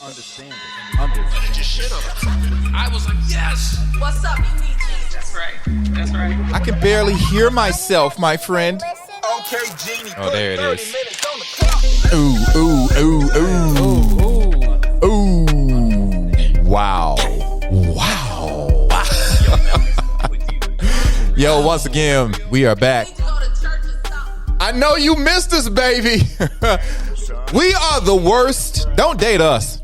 Understand it. Understand. Just shit on him. I was like, yes. What's up? You need Jesus. That's right. That's right. I can barely hear myself, my friend. Okay, Genie. Oh, there it is. Minutes on the clock. Ooh. Ooh. Wow. Wow. Yo, once again, we are back. I know you missed us, baby. We are the worst. Don't date us.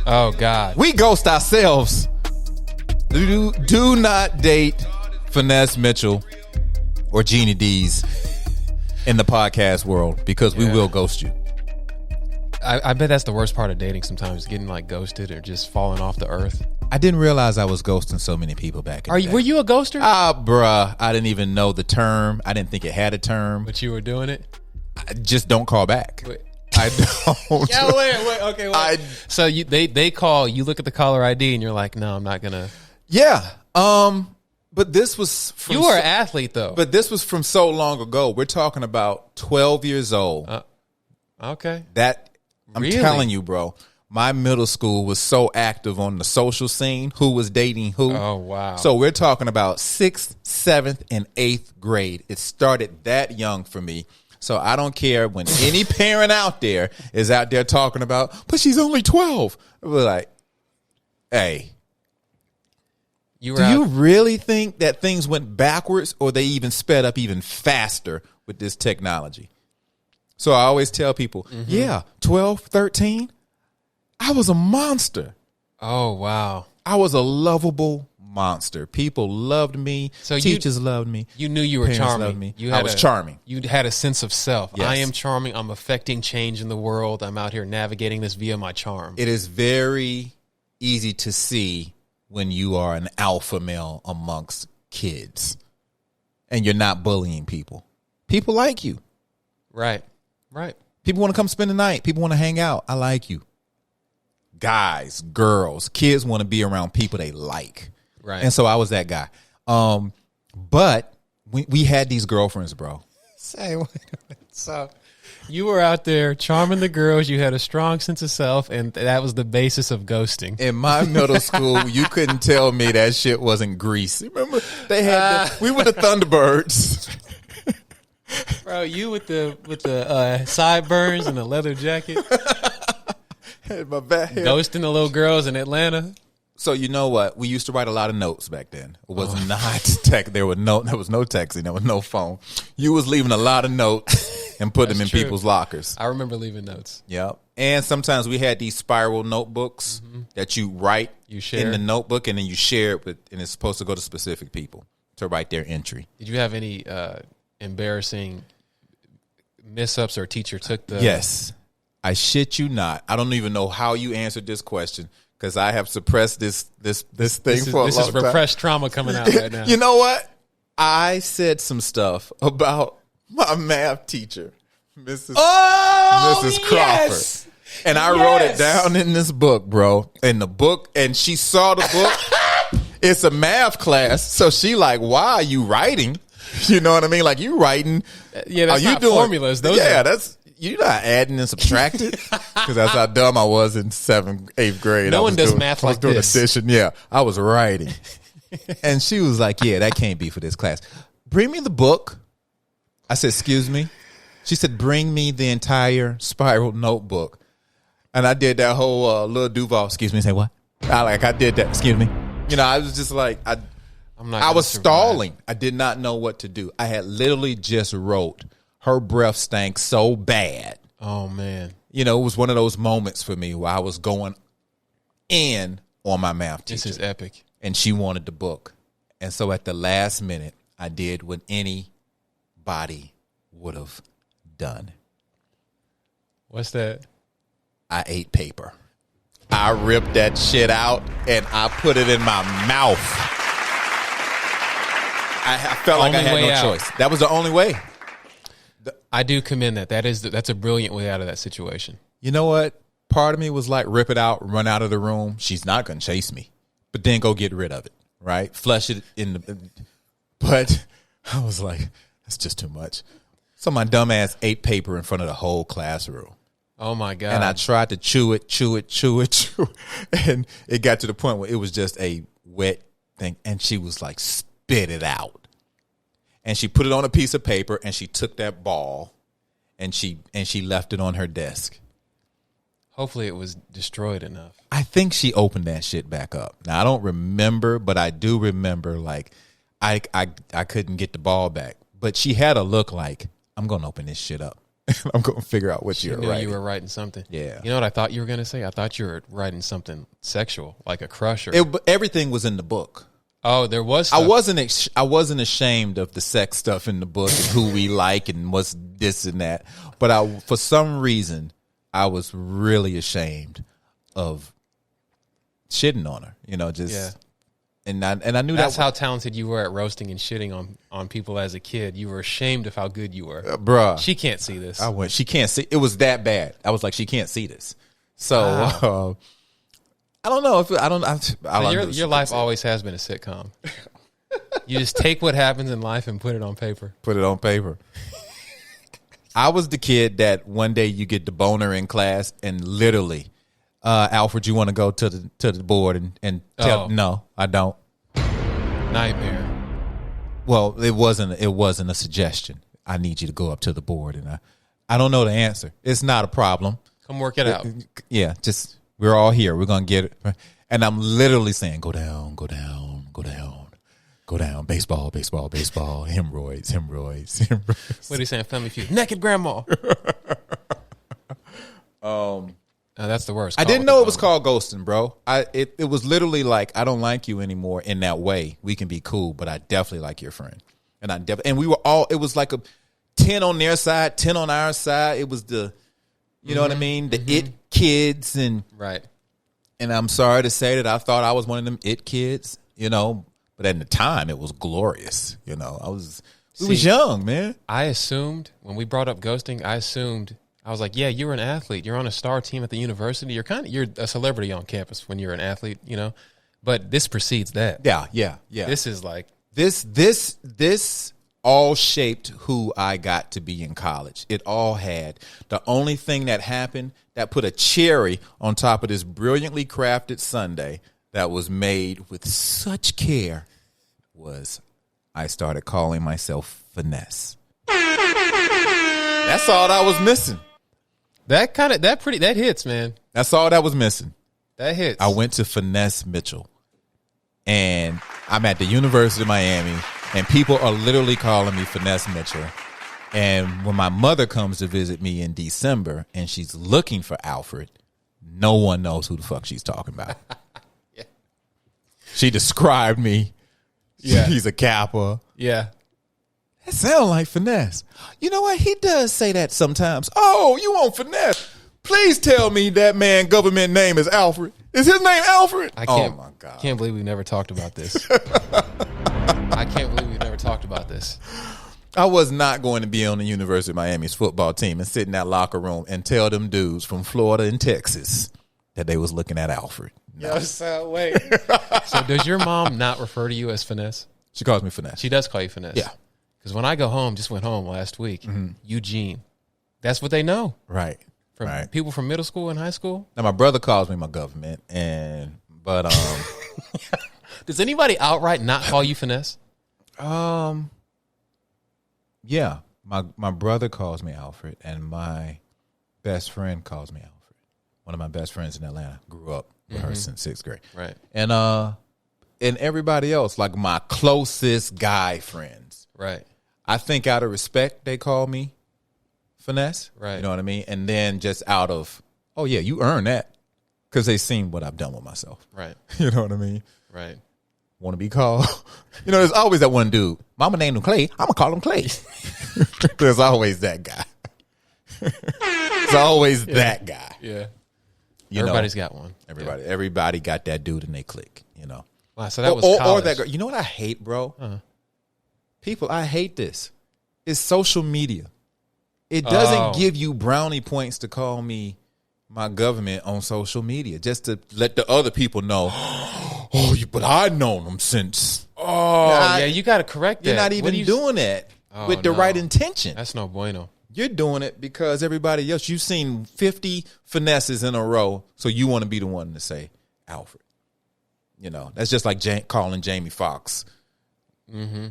Oh, God. We ghost ourselves. Do not date Finesse Mitchell or Genie D's in the podcast world because we will ghost you. I bet that's the worst part of dating sometimes, getting like ghosted or just falling off the earth. I didn't realize I was ghosting so many people back in the day. Were you a ghoster? Bruh, I didn't even know the term. I didn't think it had a term. But you were doing it? I just don't call back. Wait. I don't. Yeah, wait. Okay, wait. So they call, you look at the caller ID and you're like, no, I'm not going to. Yeah. But this was from You were an athlete, though. But this was from so long ago. We're talking about 12 years old. Okay. I'm Really? telling you, bro. My middle school was so active on the social scene. Who was dating who? Oh, wow. So we're talking about 6th, 7th, and 8th grade. It started that young for me. So I don't care when any parent out there is out there talking about, but she's only 12. We're like, hey, do you really think that things went backwards or they even sped up even faster with this technology? So I always tell people, yeah, 12, 13, I was a monster. Oh, wow. I was a lovable monster. People loved me. So teachers loved me. You knew you were Parents charming. loved me. You I was charming. You had a sense of self. Yes. I am charming. I'm affecting change in the world. I'm out here navigating this via my charm. It is very easy to see when you are an alpha male amongst kids and you're not bullying people. People like you. Right. People want to come spend the night. People want to hang out. I like you. Guys, girls, kids want to be around people they like. Right. And so I was that guy. But we had these girlfriends, bro. Say what? So you were out there charming the girls. You had a strong sense of self, and that was the basis of ghosting. In my middle school, you couldn't tell me that shit wasn't grease. Remember, they had we were the Thunderbirds. Bro, you with the sideburns and the leather jacket, Had my back hair. ghosting the little girls in Atlanta. So you know what? We used to write a lot of notes back then. It was not tech. There was no texting. There was no phone. You was leaving a lot of notes and put them in true. people's lockers. I remember leaving notes. Yep. And sometimes we had these spiral notebooks that you write You share. in the notebook, and then you share it with, and it's supposed to go to specific people to write their entry. Did you have any embarrassing mishaps or teacher took the? Yes. I shit you not. I don't even know how you answered this question because I have suppressed this thing This for a long is time. repressed trauma coming out right now. You know what? I said some stuff about my math teacher, Mrs. Crawford. Yes! And I wrote it down in this book, bro. In the book, and she saw the book. It's a math class. So she like, why are you writing? You know what I mean? Like you writing. Yeah, that's are you not doing formulas. Those yeah, are, that's you're not adding and subtracting because that's how dumb I was in 7th, 8th grade. No I was one does doing, math I was like doing this. addition. Yeah, I was writing, and she was like, "Yeah, that can't be for this class. Bring me the book." I said, "Excuse me." She said, "Bring me the entire spiral notebook," and I did that whole little Duval. Excuse me. Say what? I did that. Excuse me. You know, I was just like, I was stalling. I did not know what to do. I had literally just wrote, her breath stank so bad. Oh, man. You know, it was one of those moments for me where I was going in on my math teacher. This is epic. And she wanted the book. And so at the last minute, I did what anybody would have done. What's that? I ate paper. I ripped that shit out and I put it in my mouth. I felt like I had no choice. That was the only way. I do commend that. That's a brilliant way out of that situation. You know what? Part of me was like, rip it out, run out of the room. She's not going to chase me. But then go get rid of it, right? Flush it in the... But I was like, that's just too much. So my dumb ass ate paper in front of the whole classroom. Oh my God. And I tried to chew it. And it got to the point where it was just a wet thing. And she was like, spit it out. And she put it on a piece of paper and she took that ball and she left it on her desk. Hopefully it was destroyed enough. I think she opened that shit back up. Now I don't remember, but I do remember like I couldn't get the ball back. But she had a look like, I'm gonna open this shit up. I'm gonna figure out what you're writing. You were writing something. Yeah. You know what I thought you were gonna say? I thought you were writing something sexual, like a crush or Everything was in the book. Oh, there was stuff. I wasn't ashamed of the sex stuff in the book and who we like and what's this and that. But for some reason I was really ashamed of shitting on her. You know, just yeah. And I knew that's how talented you were at roasting and shitting on people as a kid. You were ashamed of how good you were. Bruh. She can't see this. She can't see. It was that bad. I was like, she can't see this. So Wow. I don't know if your life always has been a sitcom. You just take what happens in life and put it on paper. Put it on paper. I was the kid that one day you get the boner in class and literally, Alfred, you want to go to the board and tell? No, I don't. Nightmare. Well, it wasn't a suggestion. I need you to go up to the board, and I don't know the answer. It's not a problem. Come work it out. Yeah, just we're all here. We're gonna get it. And I'm literally saying, go down, go down, go down, go down. Baseball, baseball, baseball. Hemorrhoids, hemorrhoids, hemorrhoids. What are you saying? Family Feud. Naked grandma. That's the worst. I didn't know it was called ghosting, bro. It was literally like, I don't like you anymore in that way. We can be cool, but I definitely like your friend. And we were all, it was like a 10 on their side, 10 on our side. It was you know what I mean? The it kids right. And I'm sorry to say that I thought I was one of them it kids, you know, but at the time it was glorious. You know, we was young, man. I assumed when we brought up ghosting, I was like, yeah, you're an athlete. You're on a star team at the university. You're a celebrity on campus when you're an athlete, you know. But this precedes that. Yeah. This is like this all shaped who I got to be in college. It all had. The only thing that happened that put a cherry on top of this brilliantly crafted sundae that was made with such care was I started calling myself Finesse. That's all I was missing. That hits, man. That's all that was missing. That hits. I went to Finesse Mitchell, and I'm at the University of Miami, and people are literally calling me Finesse Mitchell. And when my mother comes to visit me in December and she's looking for Alfred, no one knows who the fuck she's talking about. Yeah. She described me. Yeah. He's a Kappa. Yeah. That sounds like Finesse. You know what? He does say that sometimes. Oh, you want Finesse? Please tell me that man government name is Alfred. Is his name Alfred? Oh my God. Can't believe we never talked about this. I can't believe we never talked about this. I was not going to be on the University of Miami's football team and sit in that locker room and tell them dudes from Florida and Texas that they was looking at Alfred. No. Yo, so wait. So does your mom not refer to you as Finesse? She calls me Finesse. She does call you Finesse. Yeah. Because when I go home, just went home last week, Eugene. That's what they know. Right. From right. people from middle school and high school. Now my brother calls me my government, but does anybody outright not call you Finesse? Yeah. My brother calls me Alfred, and my best friend calls me Alfred. One of my best friends in Atlanta. Grew up with her since 6th grade. Right. And everybody else, like my closest guy friends. Right. I think out of respect, they call me Finesse. Right. You know what I mean? And then just out of, oh, yeah, you earned that. Because they seen what I've done with myself. Right. You know what I mean? Right. Want to be called? You know, there's always that one dude. Mama named him Clay. I'm going to call him Clay. There's always that guy. There's always that guy. Yeah. Everybody's got one. Everybody got that dude and they click, you know. Wow, so that was or that girl. You know what I hate, bro? People, I hate this. It's social media. It doesn't give you brownie points to call me my government on social media, just to let the other people know. But I've known them since. Yeah, you got to correct that. You're not even doing that with the right intention. That's no bueno. You're doing it because everybody else, you've seen 50 finesses in a row, so you want to be the one to say Alfred. You know, that's just like calling Jamie Foxx. Mm-hmm.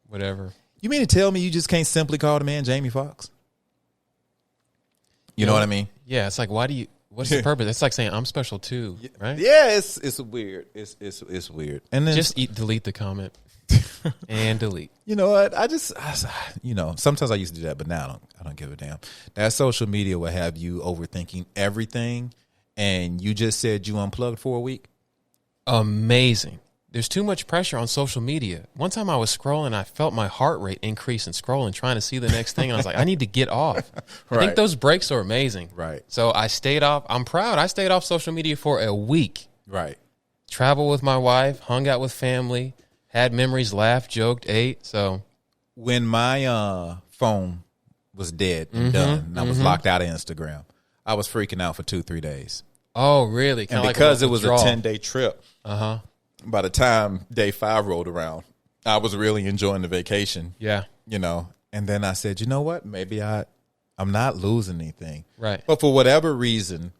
Whatever. You mean to tell me you just can't simply call the man Jamie Foxx? You know what I mean? Yeah, it's like, what's the purpose? It's like saying I'm special too, right? Yeah, it's weird. It's weird. And then Just delete the comment and delete. You know what? Sometimes I used to do that, but now I don't give a damn. That social media will have you overthinking everything, and you just said you unplugged for a week. Amazing. There's too much pressure on social media. One time I was scrolling, I felt my heart rate increase and scrolling, trying to see the next thing. And I was like, I need to get off. I think those breaks are amazing. Right. So I stayed off. I'm proud. I stayed off social media for a week. Right. Traveled with my wife, hung out with family, had memories, laughed, joked, ate. So when my phone was dead and done, and I was locked out of Instagram, I was freaking out for 2-3 days. Oh, really? And because it was a 10-day trip, by the time day 5 rolled around, I was really enjoying the vacation. Yeah. You know, and then I said, you know what? Maybe I'm not losing anything. Right. But for whatever reason,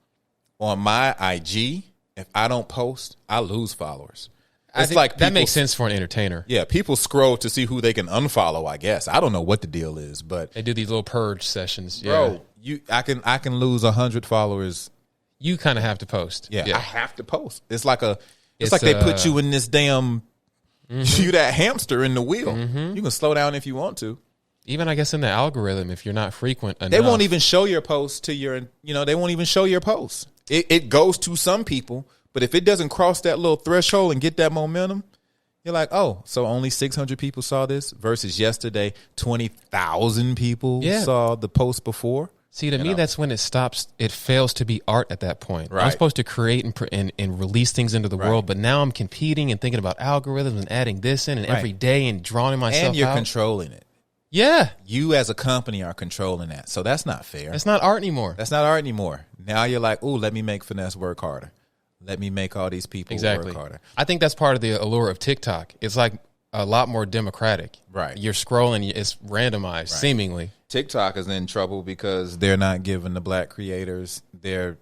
on my IG, if I don't post, I lose followers. It's like that makes sense for an entertainer. Yeah, people scroll to see who they can unfollow, I guess. I don't know what the deal is, but they do these little purge sessions. Bro, I can lose 100 followers. You kind of have to post. Yeah, I have to post. It's like they put you in this damn you that hamster in the wheel. You can slow down if you want to. Even I guess in the algorithm, if you're not frequent enough, they won't even show your post to your. They won't even show your post. It goes to some people, but if it doesn't cross that little threshold and get that momentum, you're like, oh, so only 600 people saw this versus yesterday 20,000 people saw the post before. See, to me, that's when it stops. It fails to be art at that point. Right. I'm supposed to create and release things into the world, but now I'm competing and thinking about algorithms and adding this in and every day and drawing myself out. And you're controlling it. Yeah. You as a company are controlling that. So that's not fair. That's not art anymore. That's not art anymore. Now you're like, ooh, let me make Finesse work harder. Let me make all these people work harder. I think that's part of the allure of TikTok. It's like a lot more democratic. Right. You're scrolling, it's randomized, seemingly. TikTok is in trouble because they're not giving the black creators they're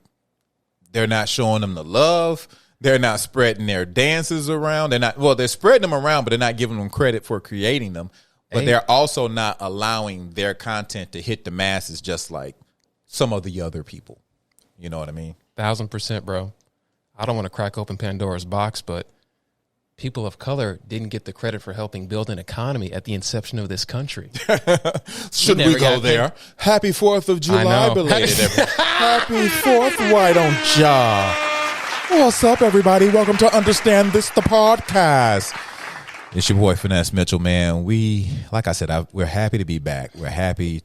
not showing them the love. They're not spreading their dances around. They're spreading them around, but they're not giving them credit for creating them. But they're also not allowing their content to hit the masses just like some of the other people. You know what I mean? 1000%, bro. I don't want to crack open Pandora's box, but people of color didn't get the credit for helping build an economy at the inception of this country. Should we go there? Happy 4th of July, belated. Happy 4th. Why don't ya? What's up, everybody? Welcome to Understand This, the podcast. It's your boy, Finesse Mitchell, man. Like I said, we're happy to be back. We're happy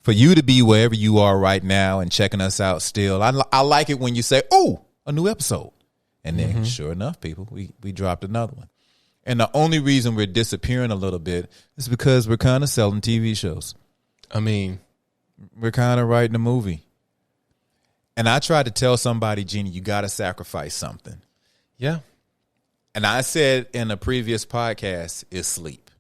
for you to be wherever you are right now and checking us out still. I like it when you say, oh, a new episode. And then, sure enough, people, we dropped another one. And the only reason we're disappearing a little bit is because we're kind of selling TV shows. I mean, we're kind of writing a movie. And I tried to tell somebody, Genie, you got to sacrifice something. Yeah. And I said in a previous podcast, is sleep.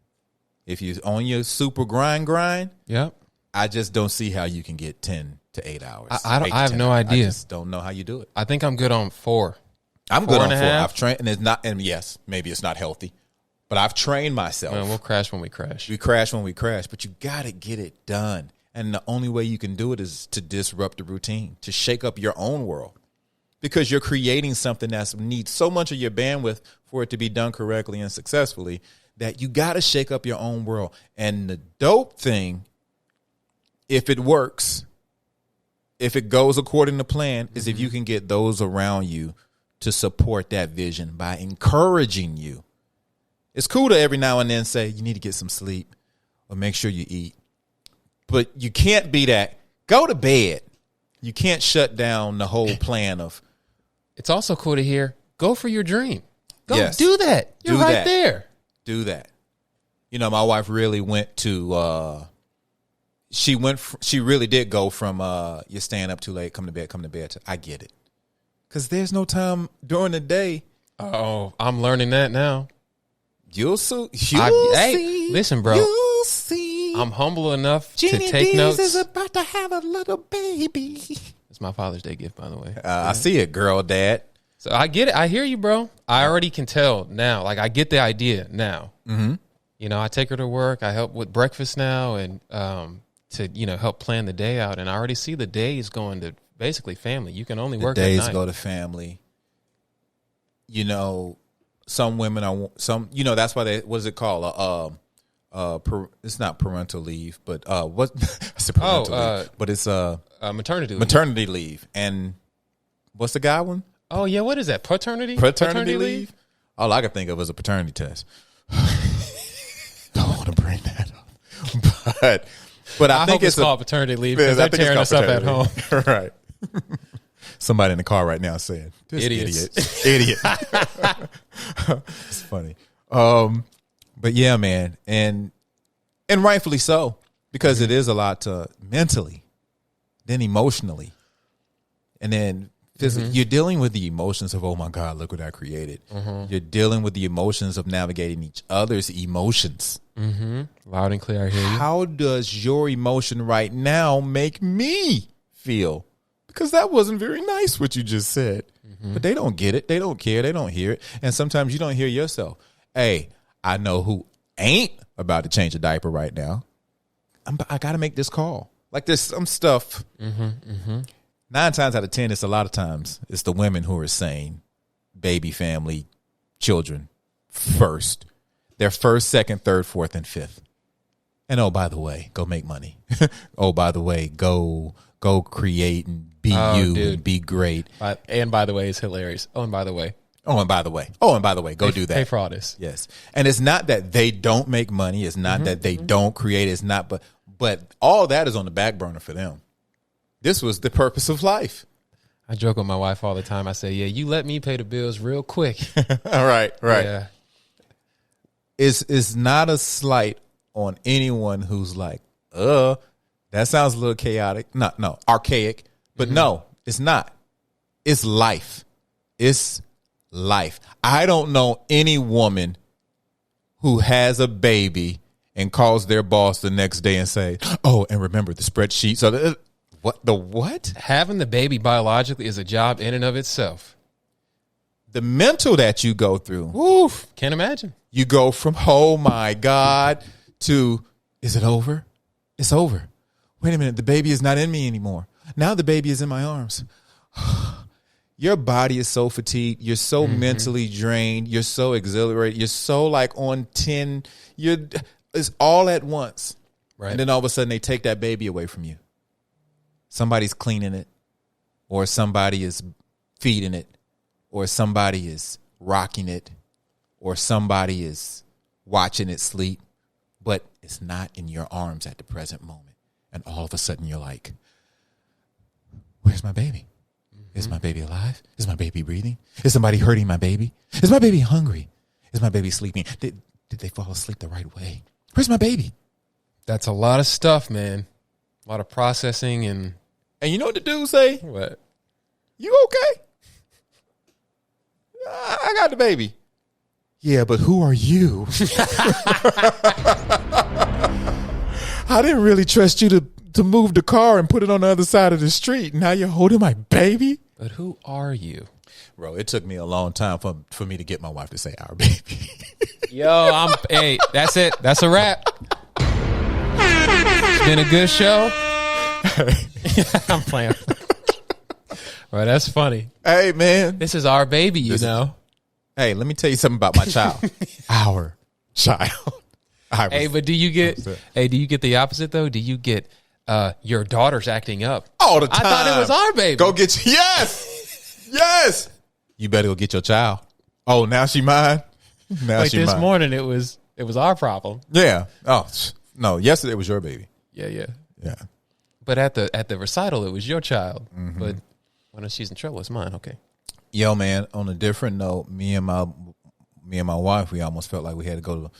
If you're on your super grind, yep. I just don't see how you can get 10 to 8 hours. I have no idea. I just don't know how you do it. I think I'm good on 4. I'm good on 4. I've trained, and yes, maybe it's not healthy, but I've trained myself. Man, we'll crash when we crash. We crash when we crash, but you got to get it done. And the only way you can do it is to disrupt the routine, to shake up your own world, because you're creating something that needs so much of your bandwidth for it to be done correctly and successfully that you got to shake up your own world. And the dope thing, if it works, if it goes according to plan, is if you can get those around you to support that vision by encouraging you. It's cool to every now and then say you need to get some sleep or make sure you eat. But you can't be that. Go to bed. You can't shut down the whole plan of. It's also cool to hear, go for your dream. Go do that. You're right there. Do that. You know, my wife really went to, she really did go from, you're staying up too late, come to bed. To, I get it. Because there's no time during the day. Oh, I'm learning that now. You'll see. Hey, listen, bro. You'll see. I'm humble enough Genie to take D's notes. is about to have a little baby. It's my Father's Day gift, by the way. I see it, girl, dad. So I get it. I hear you, bro. I already can tell now. Like, I get the idea now. Mm-hmm. You know, I take her to work. I help with breakfast now and to, you know, help plan the day out. And I already see the days going to basically family. You can only work Days at night. go to family. You know, some women are you know, that's why they, what is it called? It's not parental leave, but what? I said parental leave, but it's maternity leave. maternity leave. And what's the guy one? Oh yeah, what is that? Paternity Leave. All I can think of is a paternity test. Don't want to bring that up, but I think hope it's called paternity leave because they're tearing us up at home. Right. Somebody in the car right now saying, "This Idiots. idiot." It's funny. But yeah, man, and rightfully so, because it is a lot to mentally, then emotionally, and then physically. You're dealing with the emotions of, oh my God, look what I created. You're dealing with the emotions of navigating each other's emotions. Loud and clear, I hear you. How does your emotion right now make me feel? Because that wasn't very nice what you just said. But they don't get it. They don't care. They don't hear it. And sometimes you don't hear yourself. Hey, I know who ain't about to change a diaper right now. I got to make this call. Like there's some stuff. 9 times out of 10, it's a lot of times it's the women who are saying baby, family, children first. They're first, second, third, fourth, and fifth. And oh, by the way, go make money. Oh, by the way, go create and be and be great. And by the way, it's hilarious. Oh, and by the way. Oh, and by the way. Oh, and by the way, go do that. Pay for all this. Yes. And it's not that they don't make money. It's not that they don't create. It's not, but all that is on the back burner for them. This was the purpose of life. I joke with my wife all the time. I say, yeah, you let me pay the bills real quick. All right. Yeah. It's not a slight on anyone who's like, that sounds a little chaotic. No, archaic. But no, it's not. It's life. It's life. I don't know any woman who has a baby and calls their boss the next day and say, oh, and remember the spreadsheet. So what? Having the baby biologically is a job in and of itself. The mental that you go through. Oof, can't imagine. You go from, oh my God, to, is it over? It's over. Wait a minute, the baby is not in me anymore. Now the baby is in my arms. Your body is so fatigued. You're so mentally drained. You're so exhilarated. You're so like on 10. It's all at once. Right. And then all of a sudden they take that baby away from you. Somebody's cleaning it, or somebody is feeding it, or somebody is rocking it, or somebody is watching it sleep, but it's not in your arms at the present moment. And all of a sudden you're like, where's my baby? Is my baby alive? Is my baby breathing? Is somebody hurting my baby? Is my baby hungry? Is my baby sleeping? Did they fall asleep the right way? Where's my baby? That's a lot of stuff, man. A lot of processing and you know what the dude say? what? You okay? I got the baby. Yeah, but who are you? I didn't really trust you to move the car and put it on the other side of the street. Now you're holding my baby? But who are you? Bro, it took me a long time for me to get my wife to say our baby. Yo, hey, that's it. That's a wrap. It's been a good show. I'm playing. Well, that's funny. Hey, man. This is our baby, you know. Hey, let me tell you something about my child. Our child. Hey, but do you get the opposite though? Do you get your daughter's acting up all the time? I thought it was our baby. Go get yes. You better go get your child. Oh, now she mine. Now like she this mine. morning, it was our problem. Yeah. Oh no, yesterday was your baby. Yeah. Yeah. But at the recital, it was your child. But when she's in trouble, it's mine. Okay. Yo, man. On a different note, me and my wife, we almost felt like we had to go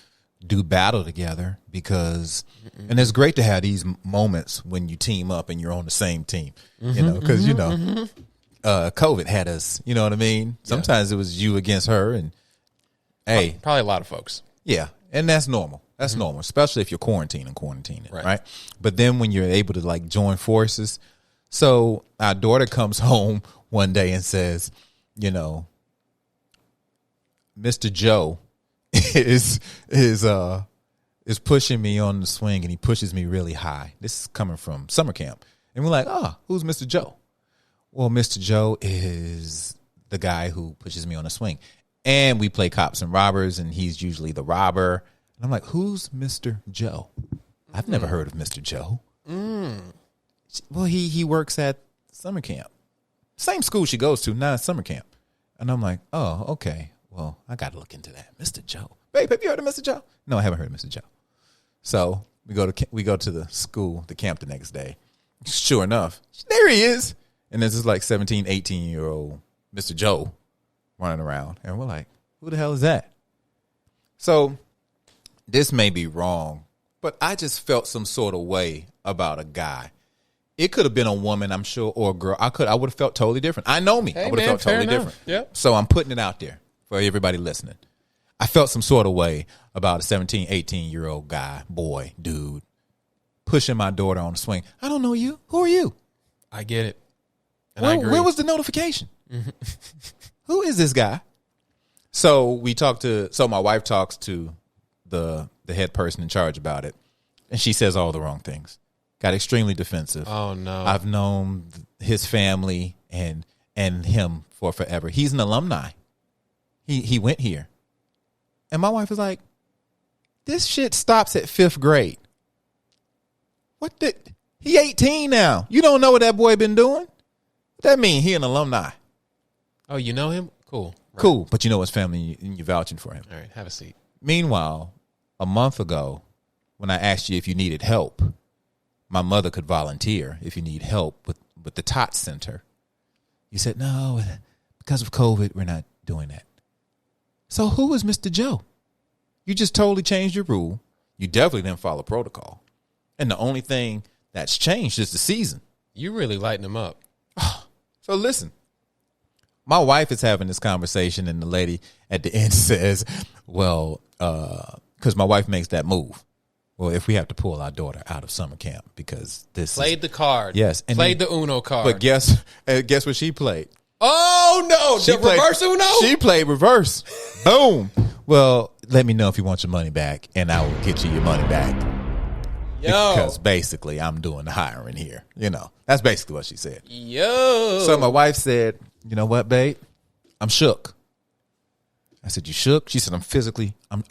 do battle together because, and it's great to have these moments when you team up and you're on the same team. You know, because COVID had us. You know what I mean? Sometimes it was you against her, and hey, probably a lot of folks. Yeah. And that's normal. That's normal, especially if you're quarantining, right? But then when you're able to like join forces. So our daughter comes home one day and says, you know, Mr. Joe is pushing me on the swing, and he pushes me really high. This is coming from summer camp. And we're like, who's Mr. Joe? Well, Mr. Joe is the guy who pushes me on the swing. And we play cops and robbers, and he's usually the robber. And I'm like, who's Mr. Joe? I've never heard of Mr. Joe. Well, he works at summer camp. Same school she goes to, not summer camp. And I'm like, oh, okay. Well, I got to look into that. Mr. Joe. Babe, have you heard of Mr. Joe? No, I haven't heard of Mr. Joe. So we go to the school, the camp the next day. Sure enough, there he is. And there's this like 17, 18-year-old Mr. Joe running around. And we're like, who the hell is that? So this may be wrong, but I just felt some sort of way about a guy. It could have been a woman, I'm sure, or a girl. I would have felt totally different. I know me. Hey, I would have felt totally different. Yep. So I'm putting it out there for everybody listening. I felt some sort of way about a 17, 18-year-old boy, dude, pushing my daughter on the swing. I don't know you. Who are you? I get it. And I agree. Where was the notification? Who is this guy? So my wife talks to the head person in charge about it, and she says all the wrong things. Got extremely defensive. Oh no. I've known his family and him for forever. He's an alumni. He went here. And my wife was like, this shit stops at 5th grade. He 18 now. You don't know what that boy been doing? What that mean? He an alumni. Oh, you know him? Cool. Right. Cool. But you know his family and you're vouching for him. All right, have a seat. Meanwhile, a month ago, when I asked you if you needed help, my mother could volunteer if you need help with the TOT Center. You said, no, because of COVID, we're not doing that. So who is Mr. Joe? You just totally changed your rule. You definitely didn't follow protocol. And the only thing that's changed is the season. You really lighten him up. So listen, my wife is having this conversation, and the lady at the end says, well, because my wife makes that move. Well, if we have to pull our daughter out of summer camp because played the card. Yes. And played the Uno card. But guess what she played? Oh, no. She played reverse Uno? She played reverse. Boom. Well, let me know if you want your money back, and I will get you your money back. Yo. Because basically, I'm doing the hiring here. You know, that's basically what she said. Yo. So my wife said, you know what, babe? I'm shook. I said, you shook? She said, I'm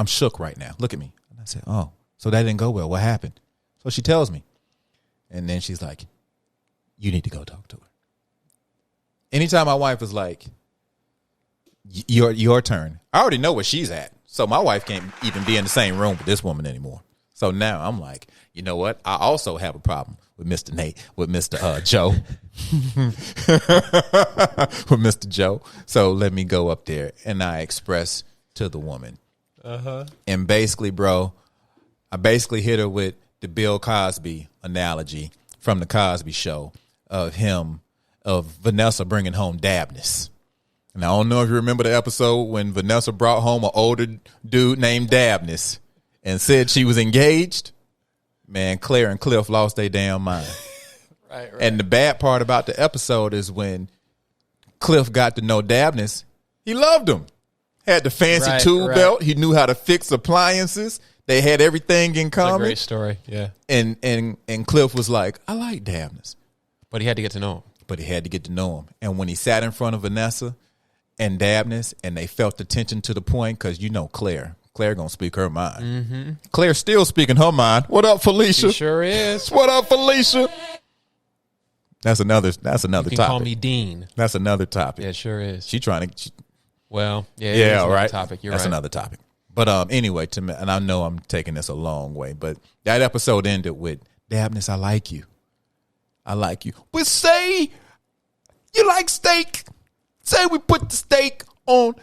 shook right now. Look at me. And I said, oh, so that didn't go well. What happened? So she tells me. And then she's like, you need to go talk to her. Anytime my wife is like, your turn, I already know where she's at. So my wife can't even be in the same room with this woman anymore. So now I'm like, you know what? I also have a problem with Mr. Joe. With Mr. Joe. So let me go up there. And I express to the woman. And basically, bro, I basically hit her with the Bill Cosby analogy from the Cosby Show of Vanessa bringing home Dabness. And I don't know if you remember the episode when Vanessa brought home an older dude named Dabness and said she was engaged. Man, Claire and Cliff lost their damn mind. Right. And the bad part about the episode is when Cliff got to know Dabness, he loved him. Had the fancy tool belt. He knew how to fix appliances. They had everything in common. That's a great story, yeah. And Cliff was like, I like Dabness. But he had to get to know him. And when he sat in front of Vanessa and Dabness, and they felt the tension to the point, because you know Claire gonna speak her mind. Mm-hmm. Claire's still speaking her mind. What up, Felicia? She sure is. What up, Felicia? That's another you can topic. Call me Dean. That's another topic. Yeah, it sure is. She trying to. Right. Topic. That's another topic. But anyway, to me, and I know I'm taking this a long way, but that episode ended with, Dabness, I like you. But say you like steak. Say we put the steak on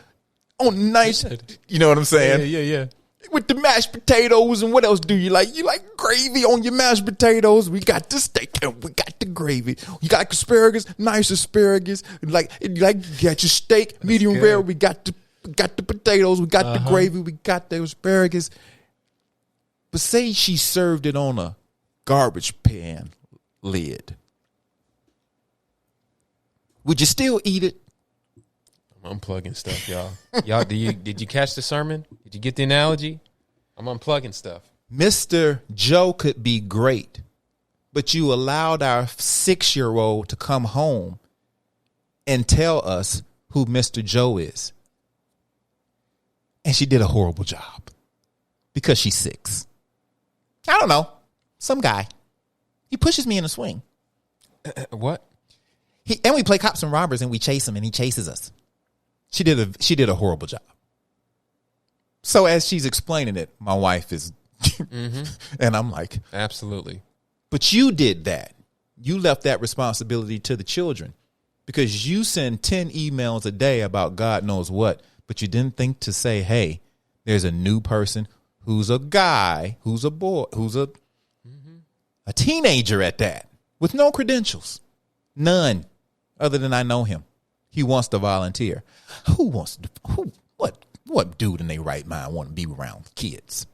nice. You know what I'm saying? Yeah. With the mashed potatoes, and what else do you like? You like gravy on your mashed potatoes. We got the steak and we got the gravy. You got asparagus, nice asparagus. You got your steak, medium rare. We got the potatoes. We got the gravy. We got the asparagus. But say she served it on a garbage pan lid. Would you still eat it? I'm unplugging stuff, y'all. Y'all, did you catch the sermon? Did you get the analogy? I'm unplugging stuff. Mr. Joe could be great, but you allowed our 6-year-old to come home and tell us who Mr. Joe is. And she did a horrible job because she's 6. I don't know. Some guy. He pushes me in a swing. What? And we play cops and robbers and we chase him and he chases us. She did a horrible job. So as she's explaining it, my wife is, and I'm like, absolutely. But you did that. You left that responsibility to the children because you send 10 emails a day about God knows what, but you didn't think to say, hey, there's a new person who's a guy, who's a boy, who's a teenager at that with no credentials, none other than I know him. He wants to volunteer. What dude in their right mind want to be around kids?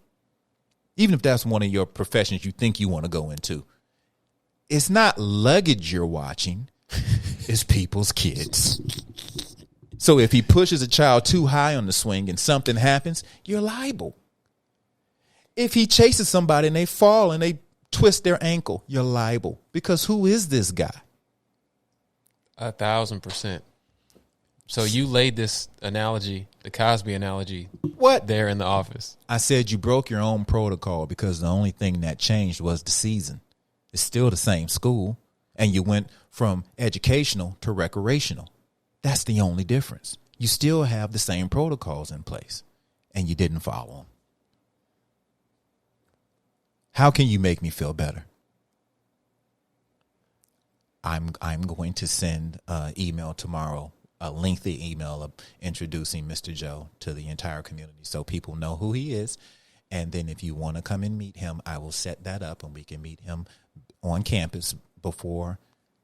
Even if that's one of your professions you think you want to go into. It's not luggage you're watching. It's people's kids. So if he pushes a child too high on the swing and something happens, you're liable. If he chases somebody and they fall and they twist their ankle, you're liable. Because who is this guy? 1,000%. So you laid this analogy, the Cosby analogy, What? there in the office. I said you broke your own protocol because the only thing that changed was the season. It's still the same school, and you went from educational to recreational. That's the only difference. You still have the same protocols in place, and you didn't follow them. How can you make me feel better? I'm going to send an email tomorrow, a lengthy email of introducing Mr. Joe to the entire community so people know who he is. And then if you want to come and meet him, I will set that up and we can meet him on campus before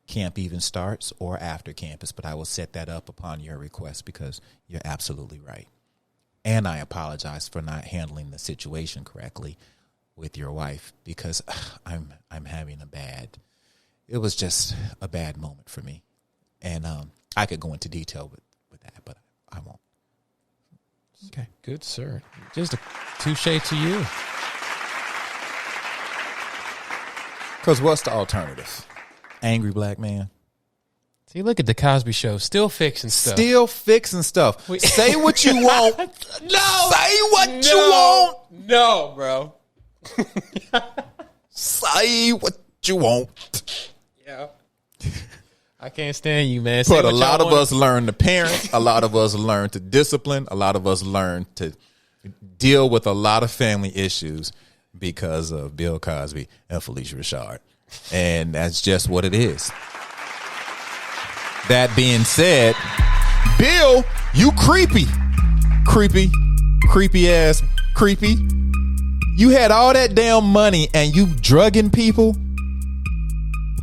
camp even starts or after campus. But I will set that up upon your request because you're absolutely right. And I apologize for not handling the situation correctly with your wife because I'm having it was just a bad moment for me. And I could go into detail with that, but I won't. Okay. Good, sir. Just a touche to you. Because what's the alternative? Angry black man? See, look at the Cosby Show. Still fixing stuff. Still fixing stuff. Say what you want. No. Say what you want. No, bro. Say what you want. Yeah. I can't stand you, man. But a lot of us learn to parent. A lot of us learn to discipline. A lot of us learn to deal with a lot of family issues because of Bill Cosby and Felicia Rashad. And that's just what it is. That being said, Bill, you creepy. Creepy ass creepy. You had all that damn money and you drugging people.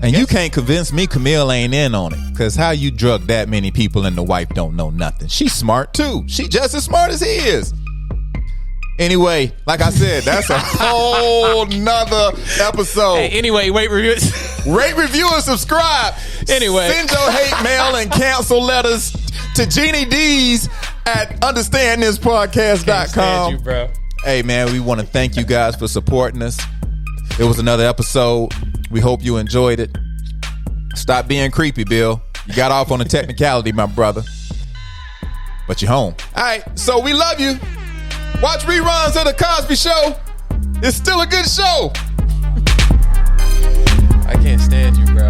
And you can't convince me Camille ain't in on it. Because how you drug that many people and the wife don't know nothing. She's smart too. She just as smart as he is. Anyway, like I said, that's a whole nother episode. Hey, anyway, rate, review, and subscribe. Anyway. Send your hate mail and cancel letters to Jeannie D's at understandthispodcast.com. Stand you, bro. Hey, man, we want to thank you guys for supporting us. It was another episode. We hope you enjoyed it. Stop being creepy, Bill. You got off on a technicality, my brother. But you're home. All right, so we love you. Watch reruns of The Cosby Show. It's still a good show. I can't stand you, bro.